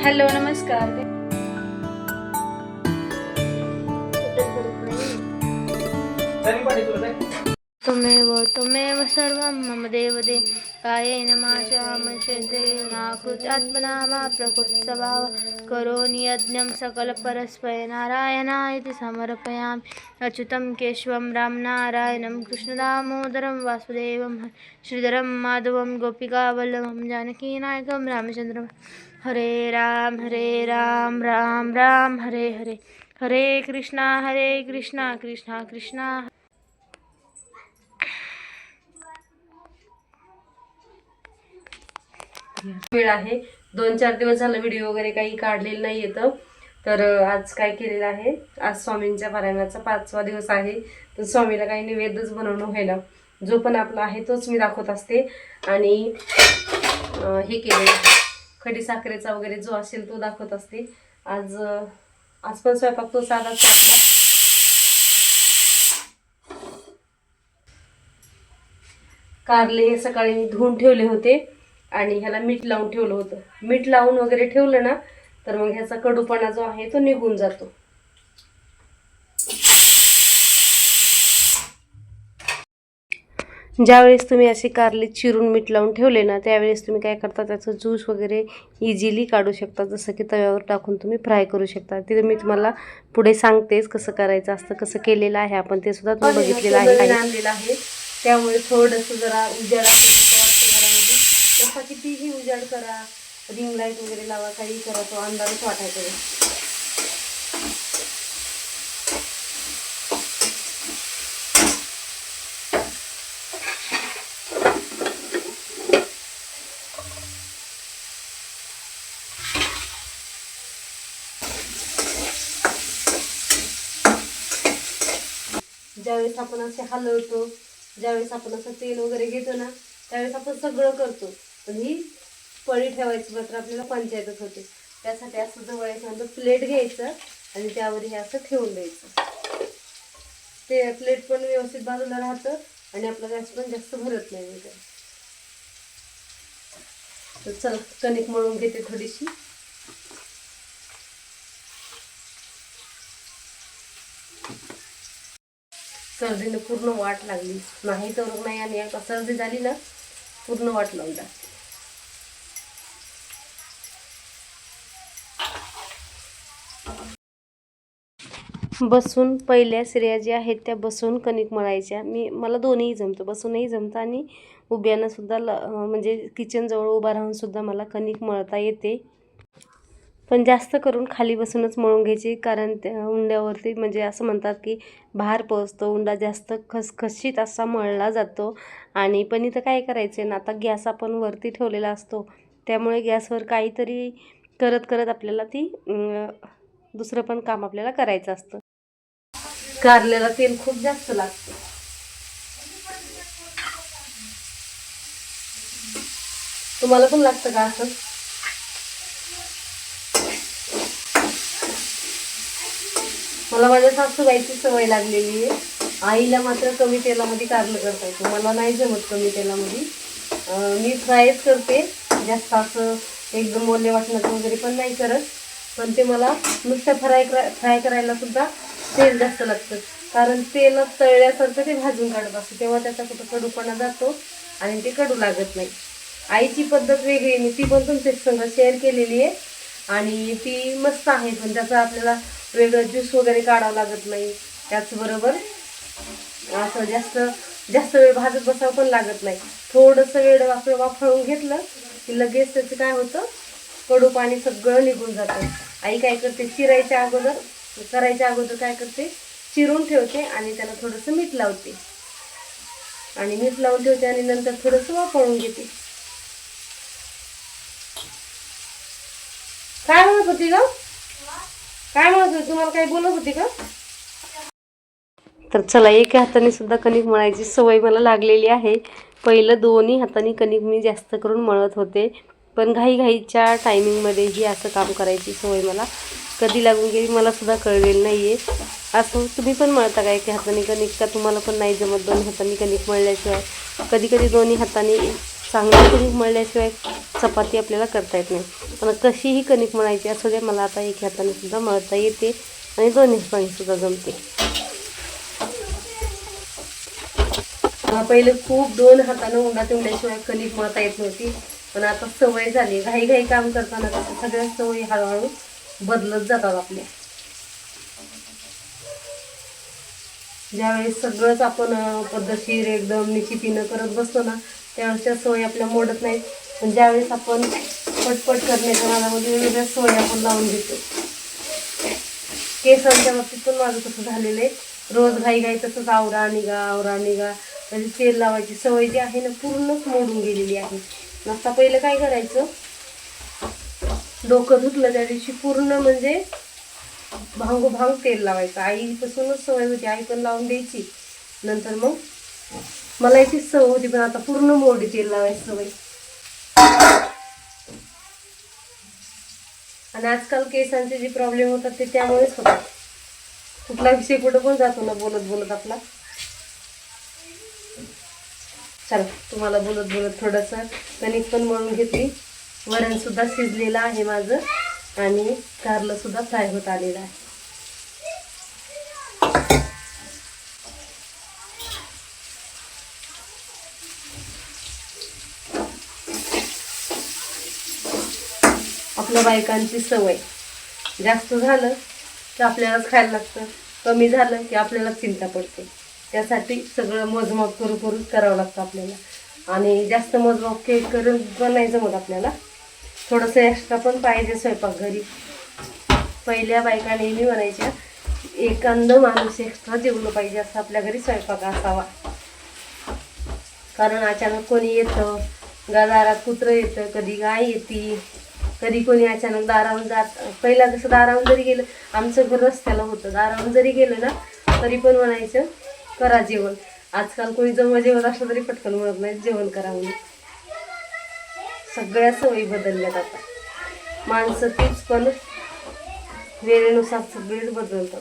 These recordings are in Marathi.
हॅलो नमस्कार. त्वमेव सर्वं मम देवदेव कायेन वाचा कृत्यात्मना वा प्रकृतिस्वभाव करोमि यज्ञं सकलपरस्मै नारायणाय समर्पयामि अच्युतं केशवं रामनारायणं कृष्णदामोदरं वासुदेवं श्रीधरं माधवं गोपिकावल्लभं जानकीनायकं रामचन्द्रं हरे राम राम राम हरे हरे हरे कृष्णा कृष्णा कृष्णा. वेळ आहे. 2-4 दिवस झालं व्हिडिओ वगैरे काही काढलेलं नाही येतं. तर आज काय केलेलं आहे, आज स्वामींच्या पारायणाचा 5वा दिवस आहे. तर स्वामीला काही नैवेद्यच बनवणं व्हायला, जो पण आपला आहे तोच मी दाखवत असते. आणि हे केले खडी साखरेचा वगैरे जो असेल तो दाखवत असते. आज पण स्वयंपाक तो साधाच असला. कारले हे सकाळी मी धुवून ठेवले होते आणि ह्याला मीठ लावून ठेवलं होतं. मीठ लावून वगैरे ठेवलं ना तर मग ह्याचा कडूपणा जो आहे तो निघून जातो. ज्यावेळेस तुम्ही असे कारले चिरून मीठ लावून ठेवले ना त्यावेळेस तुम्ही काय करता, त्याचं ज्यूस वगैरे इझिली काढू शकता. जसं की तव्यावर टाकून तुम्ही फ्राय करू शकता. ते मी तुम्हाला पुढे सांगतेच कसं करायचं असतं, कसं केलेलं आहे आपण ते सुद्धा तुम्ही बघितलेलं आहे. त्यामुळे थोडंसं जरा उजाड असं वाटतं घरामध्ये. तसा कितीही उजाड करा, रिंग लाईट वगैरे लावा, काही करा, तो अंधारच वाटायचा. ज्यावेळेस आपण असे हलवतो, ज्यावेळेस आपण असं तेल वगैरे घेतो ना त्यावेळेस आपण सगळं करतो, पण ही पळी ठेवायची मात्र आपल्याला पंचायतच होते. त्यासाठी असं जवळ एखादं प्लेट घ्यायचं आणि त्यावर हे असं ठेवून द्यायचं. ते प्लेट पण व्यवस्थित बाजूला राहतं आणि आपला गॅस पण जास्त भरत नाही वगैरे. तर चला कणिक मळून घेते थोडीशी. सर्दीनं पूर्ण वाट लागली नाही तर नाही, आणि आता सर्दी झाली ना पूर्ण वाट लावून टाकते. बसून पहिल्या स्त्रिया ज्या आहेत त्या बसून कणिक मळायच्या. मला दोन्ही जमतं, बसूनही जमतं आणि उभ्यानं सुद्धा म्हणजे किचनजवळ उभा राहून सुद्धा मला कणिक मळता येते. पण जास्त करून खाली बसूनच मळून घ्यायची, कारण त्या उंड्यावरती म्हणजे असं म्हणतात की भार पोचतो, उंडा जास्त खसखशीत असा मळला जातो. आणि पण इथं काय करायचं ना, आता गॅस आपण वरती ठेवलेला असतो त्यामुळे गॅसवर काहीतरी करत करत आपल्याला ती दुसरं पण काम आपल्याला करायचं असतं. कारल्याला तेल खूप जास्त लागतं. तुम्हाला पण लागतं का असं? मला माझ्या सासूबाईची सवय लागलेली आहे. आईला मात्र कमी तेलामध्ये कारलं करता येतं, मला नाही जमत कमी तेलामध्ये. मी फ्रायच करते, जास्त असं एकदम ओले वाटण्याचं वगैरे पण नाही करत. पण ते मला नुसतं फ्राय करायला सुद्धा तेल जास्त लागतं, कारण तेल तळल्यासारखं ते भाजून काढत असतं, तेव्हा त्याचा कुठं कडूपणा जातो आणि ते कडू लागत नाही. आईची पद्धत वेगळी, मी ती पण तुमच्या संग शेअर केलेली आहे आणि ती मस्त आहे. पण त्याचा आपल्याला वेगळं ज्यूस वगैरे काढावं लागत नाही. त्याचबरोबर असं जास्त वेळ भाजत बसावं पण लागत नाही. थोडंसं वेळ वाफळून घेतलं की लगेच त्याचं काय होतं, कडू पाणी सगळं निघून जातं. आई काय करते, करायच्या अगोदर काय करते, चिरून ठेवते आणि त्याला थोडंसं मीठ लावते आणि नंतर थोडंसं वाफळून घेते. काय म्हणत होती ग? काय म्हणत होती? तुम्हाला काही बोलत होती का? तर चला, एका हाताने सुद्धा कणिक मळायची सवय मला लागलेली आहे. पहिलं दोन्ही हाताने कणिक मी जास्त करून मळत होते, पण घाईच्या टायमिंगमध्ये ही असं काम करायची सवय मला कधी लागून गेली मला सुद्धा कळलेलं नाही आहे. असं तुम्ही पण मळता का एका हाताने कणिक, का तुम्हाला पण नाही जमत दोन्ही हाताने कणिक मळल्याशिवाय? कधी कधी दोन्ही हाताने चांगलं कणिक मळल्याशिवाय चपाती आपल्याला करता येत नाही. पण कशीही कणिक मळायची असू दे, मला आता एक हाताने सुद्धा मळता येते आणि दोन्ही हाताने सुद्धा जमते. पहिले खूप 2 हाताने उंडा तेवढ्याशिवाय कणिक मळता येत नव्हती, पण आता सवय झाली. घाई घाई काम करताना सगळ्या सवयी हळूहळू बदलत जातात आपल्या. ज्यावेळेस सगळंच आपण पद्धतशीर एकदम निश्चितीनं करत बसतो ना, त्यावेळेस त्या सवयी आपल्या मोडत नाहीत. पण ज्यावेळेस आपण पटपट करण्याच्या नादामध्ये वेगवेगळ्या सवयी आपण लावून घेतो. केसांच्या बाबतीत पण माझं तसं झालेलं आहे. रोज घाई घाई तसंच आवरा निघा म्हणजे तेल लावायची सवय जी आहे ना पूर्णच मोडून गेलेली आहे. आता पहिलं काय करायचं, डोकं धुतलं त्या दिवशी पूर्ण म्हणजे भांगोभांग तेल लावायचं. आईपासूनच सवय होती, आई पण लावून द्यायची. नंतर मग मला याची सवय होती, पण आता पूर्ण मोडी तेल लावायची सवय. आणि आजकाल केसांचे जे प्रॉब्लेम होतात ते त्यामुळेच होतात. कुठला विषय कुठं पण जातो ना बोलत बोलत आपला. चला, तुम्हाला बोलत बोलत थोडंसं कणिक पण मळून घेतली. वरण सुद्धा शिजलेलं आहे माझं आणि कारलं सुद्धा फ्राय होत आलेलं आहे. आपल्या बायकांची सवय, जास्त झालं की आपल्यालाच खायला लागतं, कमी झालं की आपल्याला चिंता पडते. त्यासाठी सगळं मोजमाप करूच करावं लागतं आपल्याला. आणि जास्त मोजमाप करून पण नाही जमत आपल्याला. थोडंसं एक्स्ट्रा पण पाहिजे स्वयंपाक घरी. पहिल्या बायका नेहमी म्हणायच्या, एखाद माणूस एक्स्ट्रा जेवलं पाहिजे असं आपल्या घरी स्वयंपाक असावा. कारण अचानक कोणी येतं, दारात कुत्रं येतं, कधी गाय येते, कधी कोणी अचानक दारावून जात. पहिला जसं दारावून जरी गेलं, आमचं घर रस्त्याला होतं, दारावून जरी गेलं ना तरी पण म्हणायचं करा जेवण. आजकाल कोणी जवळ जेवण असलं तरी पटकन म्हणत नाही जेवण करा म्हणून. सगळ्या सवयी बदलल्यात आता. माणसं तीच, पण वेळेनुसार सगळेच बदलतात.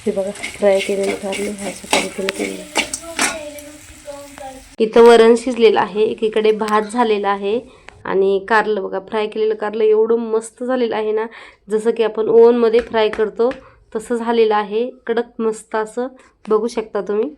हे बघा, फ्राय केलेलं कारलं ह्याच्या पद्धतीने केलेलं. इथं वरण शिजलेलं आहे, एकीकडे भात झालेला आहे आणि कारलं बघा, फ्राय केलेलं कारलं एवढं मस्त झालेलं आहे ना, जसं की आपण ओव्हनमध्ये फ्राय करतो तसं झालेलं आहे. कडक मस्त असं बघू शकता तुम्ही.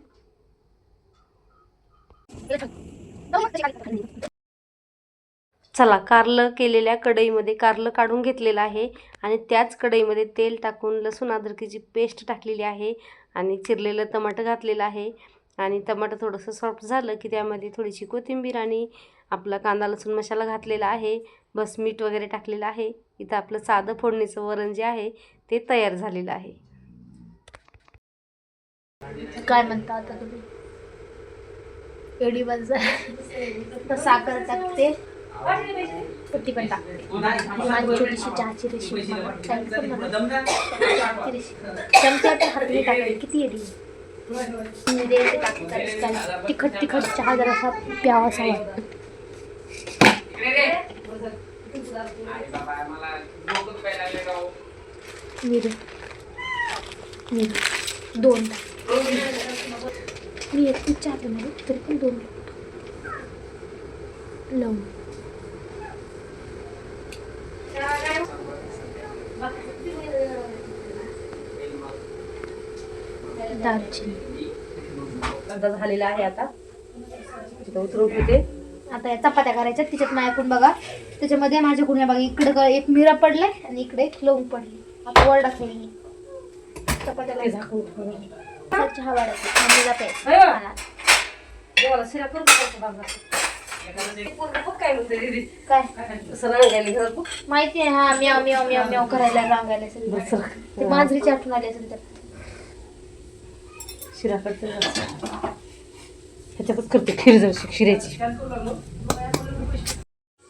चला, कारलं केलेल्या कढईमध्ये कारलं काढून घेतलेलं आहे आणि त्याच कढईमध्ये तेल टाकून लसूण अद्रकीची पेस्ट टाकलेली आहे आणि चिरलेलं टमाटर घातलेलं आहे. आणि टमाटर थोडंसं सॉफ्ट झालं की त्यामध्ये थोडीशी कोथिंबीर आणि आपला कांदा लसूण मसाला घातलेला आहे. बस मीठ वगैरे टाकलेलं आहे. इथं आपलं साधं फोडणीचं वरण जे आहे ते तयार झालेलं आहे. काय म्हणता आता तुम्ही? एवढी बस साखर टाकते, पट्टी पण टाकते आणि माझी छोटीशी चहाची रेसिपी चमच्याच्या हाताने टाकायची. किती येडी टाकतात. तिखट चहा जरासा प्यावासा वाटतो. दोन मी एकटी चहा बनवली तरी पण 2 लावून. दालचिनी झालेला आहे. आता उतरून ठेवते. आता या चपात्या करायच्या. तिच्यात माझ्याकडून बघा, त्याच्यामध्ये माझ्याकडून बघा इकडं एक मिरा पडलाय आणि इकडे एक लवंग पडली. आता वर टाकली चपात्याला झाकून चहा वाढायचा मम्मीला प्यायचा. माहिती आहे. हा म्याव म्याव म्याव म्याव करायला रांगायला सगळी मांजरीची आठवण आली असेल. तर शिरा करते, ह्याच्यातच करते खीर जर शिऱ्याची.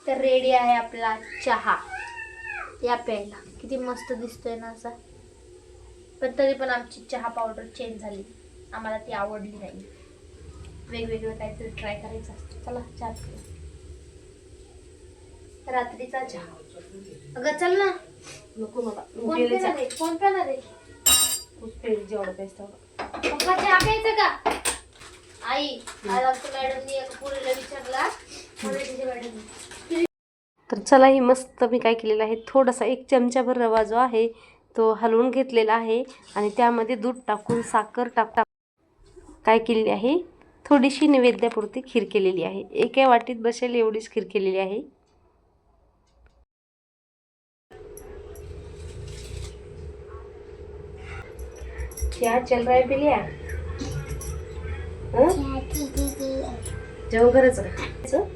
तर रेडी आहे आपला चहा. या प्यायला किती मस्त दिसतोय ना असा. पण तरी पण आमची चहा पावडर चेंज झाली, आम्हाला ती आवडली नाही. वेगवेगळं काहीतरी ट्राय करायचं असतं. चला चहा पिऊया. रात्रीचा चहा. अगं चल ना. नको मला. कोण पेणार आहे? कोण पेणार आहे? जेवढं पाहिजे तेवढं. पप्पा चहा प्यायचं का? आई आज आमच्या मॅडमनी एका पोरीला विचारला मराठीच्या मॅडमनी. तर चला ही मस्त मी काय केलेलं आहे, थोडासा 1 चमचाभर रवा जो आहे तो हलवून घेतलेला आहे आणि त्यामध्ये दूध टाकून साखर टाक काय केलेली आहे, थोडीशी नैवेद्यापुरती खीर केलेली आहे. एका वाटीत बसेल एवढीच खीर केलेली आहे. क्या चल रहा है पिलिया? जेवण करायचं का?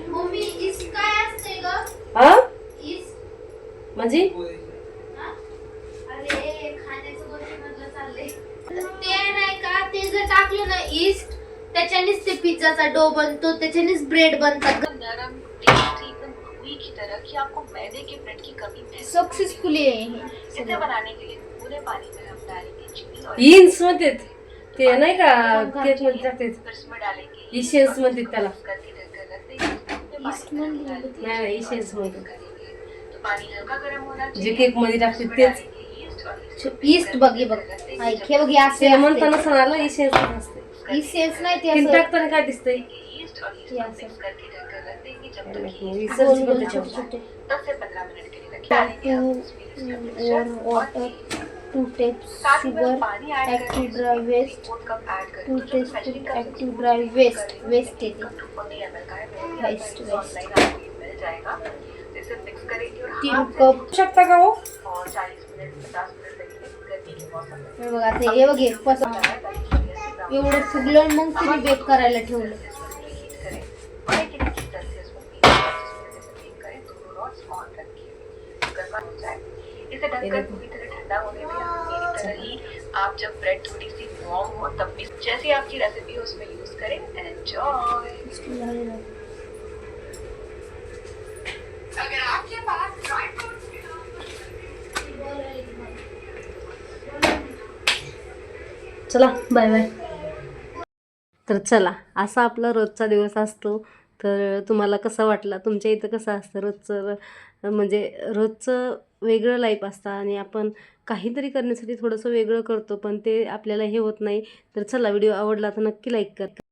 मम्मी इस काय असते ग? हा इस म्हणजे हा? अरे खाण्याचं गोष्टीमधलं चाललंय. ते नाही का, ते जर टाकलं ना इस्ट, त्याच्यानेच ते पिझ्झाचा डो बनतो, त्याच्यानेच ब्रेड बनतात. नरम टेस्टी एकदम रुई की तरह कि आपको मैदे के ब्रेड की कमी महसूस सक्सेसफुली आहे हे. इसे बनाने के लिए पूरे पानी में हम डालेंगे चीनी और इन्स म्हणतात ते नाही का, केक मध्ये टाकतात फिर इसमें डालेंगे इशेन्स म्हणतात त्याला. करके ढककर रख देंगे ईस्ट म्हणलं होतं. नाही इशेन्स म्हणतात करेंगे तो पानी हल्का गर्म होना जे चाहिए. केक मध्ये टाकतात तेच. ईस्ट और ईस्ट बघ हे बघ. हाय, हे बघ हे असे ते असते. म्हणताना सणाला इशेन्स असते. इसेन्स नाही ते तीन असं टाकताना काय दिसतंय? ईस्ट और ईस्ट ये को ऐसे. मिक्स करके ढककर रख देंगे जब तक कि रिसर्च गोल गोल करते छोटे जाऊ. छोटे. 10 से 15 मिनट के लिए रखें. डालेंगे हम उसमें इसका मिक्सचर और और वाटर, 2 टेप्स साथ में शुगर, पानी add active dry yeast, 1 cup add करें. 2 तो जो teaspoon specially cup active dry yeast yeast येते. 240 ml का है, वो भी Waste, आपको waste. ऑनलाइन आपको ये मिल जाएगा. तो इसे मिक्स करेंगे और 3 हाथ से कप शकता का हो? और 40 मिनट 50 मिनट लगेंगे गर्मी के मौसम में. हे बघा ते हे बघ हे पसंत एवढं फुगलं मग तिने बेक करायला ठेवलं. हीट करें और एक इंच सेल्सियस पर 20 मिनट से बेक करें. दोनों रॉड्स ऑन रखिए, गर्मा हो जाए. इसे ढककर पूरी तरह ठंडा होने दें. मेरी तरह ही आप जब ब्रेड थोड़ी सी वार्म हो तब भी जैसी आपकी रेसिपी हो उसमें यूज करें. एंजॉय. अगर आपके पास ड्राई फ्रूट्स चला बाय बाय. तर चला असा आपला रोजचा दिवस असतो. तर तुम्हाला कसं वाटला, तुमच्या इथं कसं असतं रोजचं, म्हणजे रोजचं वेगळं लाईफ असतं आणि आपण काहीतरी करण्यासाठी थोडंसं वेगळं करतो पण ते आपल्याला हे होत नाही. तर चला व्हिडिओ आवडला तर नक्की लाईक करा.